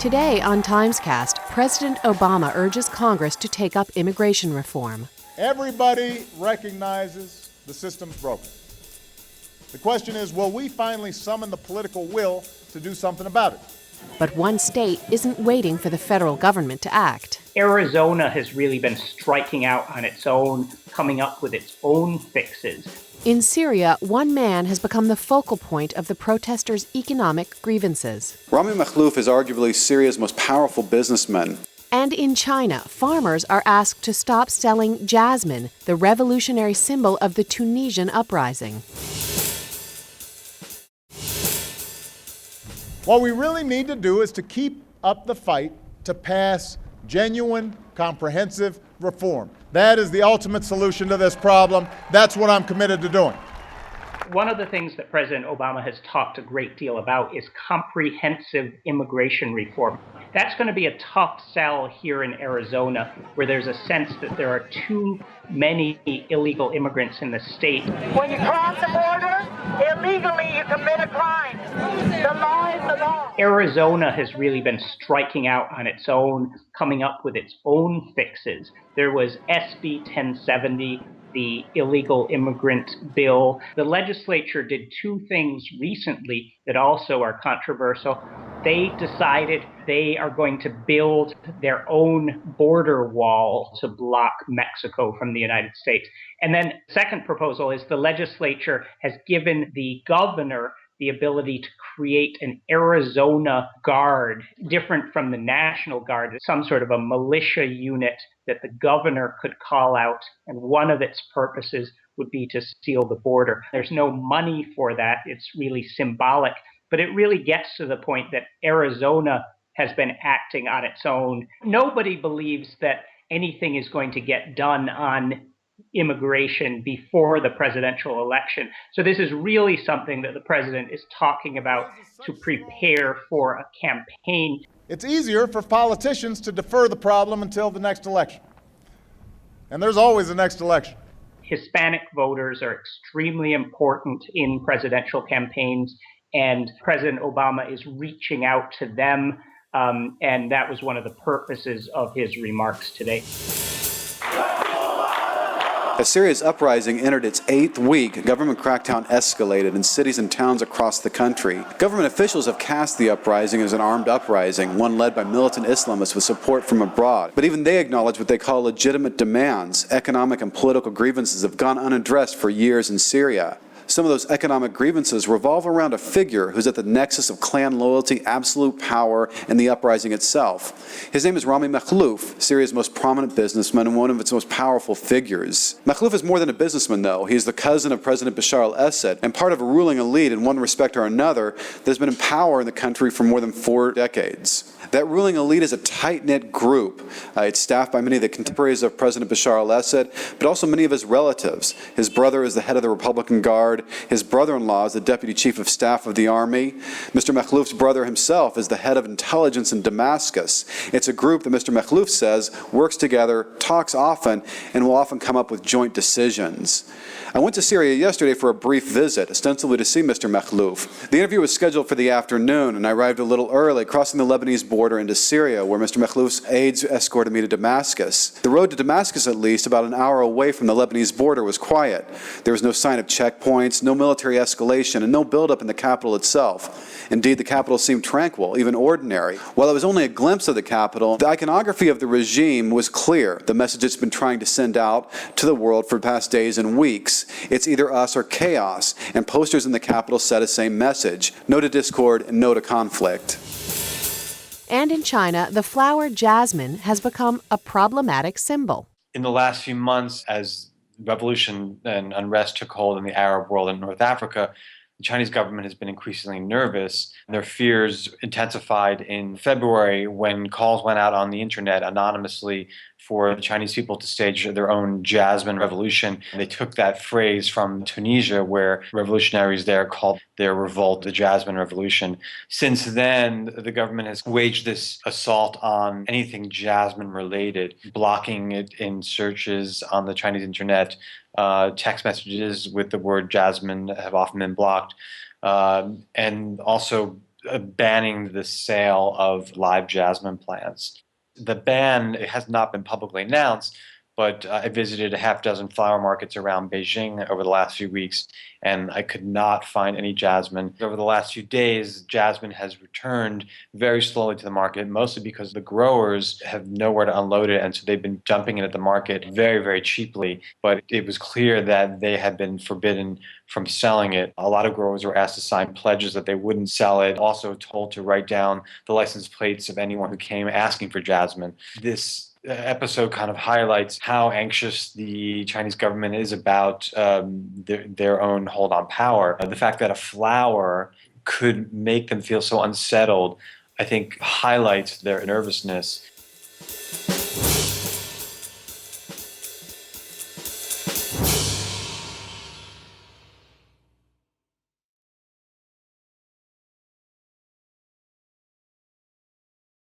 Today on TimesCast, President Obama urges Congress to take up immigration reform. Everybody recognizes the system's broken. The question is, will we finally summon the political will to do something about it? But one state isn't waiting for the federal government to act. Arizona has really been striking out on its own, coming up with its own fixes. In Syria, one man has become the focal point of the protesters' economic grievances. Rami Makhlouf is arguably Syria's most powerful businessman. And in China, farmers are asked to stop selling Jasmine, the revolutionary symbol of the Tunisian uprising. What we really need to do is to keep up the fight to pass genuine, comprehensive reform. That is the ultimate solution to this problem. That's what I'm committed to doing. One of the things that President Obama has talked a great deal about is comprehensive immigration reform. That's going to be a tough sell here in Arizona, where there's a sense that there are too many illegal immigrants in the state. When you cross the border, illegally you commit a crime. The law is the law. Arizona has really been striking out on its own, coming up with its own fixes. There was SB 1070, the illegal immigrant bill. The legislature did two things recently that also are controversial. They decided they are going to build their own border wall to block Mexico from the United States. And then the second proposal is the legislature has given the governor the ability to create an Arizona Guard, different from the National Guard, some sort of a militia unit that the governor could call out, and one of its purposes would be to seal the border. There's no money for that. It's really symbolic, but it really gets to the point that Arizona has been acting on its own. Nobody believes that anything is going to get done on immigration before the presidential election. So this is really something that the president is talking about to prepare for a campaign. It's easier for politicians to defer the problem until the next election. And there's always a next election. Hispanic voters are extremely important in presidential campaigns, and President Obama is reaching out to them, and that was one of the purposes of his remarks today. As Syria's uprising entered its 8th week, government crackdown escalated in cities and towns across the country. Government officials have cast the uprising as an armed uprising, one led by militant Islamists with support from abroad. But even they acknowledge what they call legitimate demands. Economic and political grievances have gone unaddressed for years in Syria. Some of those economic grievances revolve around a figure who's at the nexus of clan loyalty, absolute power, and the uprising itself. His name is Rami Makhlouf, Syria's most prominent businessman and one of its most powerful figures. Makhlouf is more than a businessman, though. He's the cousin of President Bashar al-Assad and part of a ruling elite in one respect or another that has been in power in the country for more than 4 decades. That ruling elite is a tight-knit group. It's staffed by many of the contemporaries of President Bashar al-Assad, but also many of his relatives. His brother is the head of the Republican Guard. His brother-in-law is the deputy chief of staff of the army. Mr. Makhlouf's brother himself is the head of intelligence in Damascus. It's a group that Mr. Makhlouf says works together, talks often, and will often come up with joint decisions. I went to Syria yesterday for a brief visit, ostensibly to see Mr. Makhlouf. The interview was scheduled for the afternoon, and I arrived a little early, crossing the Lebanese border into Syria, where Mr. Makhlouf's aides escorted me to Damascus. The road to Damascus, at least, about an hour away from the Lebanese border, was quiet. There was no sign of checkpoints, no military escalation, and no buildup in the capital itself. Indeed, the capital seemed tranquil, even ordinary. While it was only a glimpse of the capital, the iconography of the regime was clear, the message it's been trying to send out to the world for the past days and weeks. It's either us or chaos, and posters in the capital said the same message: no to discord and no to conflict. And in China, the flower Jasmine has become a problematic symbol. In the last few months, as revolution and unrest took hold in the Arab world and North Africa, the Chinese government has been increasingly nervous. Their fears intensified in February when calls went out on the internet anonymously for the Chinese people to stage their own Jasmine revolution. They took that phrase from Tunisia, where revolutionaries there called their revolt the Jasmine Revolution. Since then, the government has waged this assault on anything Jasmine related, blocking it in searches on the Chinese internet. Text messages with the word Jasmine have often been blocked, and also banning the sale of live jasmine plants. The ban has not been publicly announced, but I visited a half dozen flower markets around Beijing over the last few weeks, and I could not find any jasmine. Over the last few days, jasmine has returned very slowly to the market, mostly because the growers have nowhere to unload it, and so they've been dumping it at the market very, very cheaply. But it was clear that they had been forbidden from selling it. A lot of growers were asked to sign pledges that they wouldn't sell it, also told to write down the license plates of anyone who came asking for jasmine. This episode kind of highlights how anxious the Chinese government is about their own hold on power. The fact that a flower could make them feel so unsettled, I think, highlights their nervousness.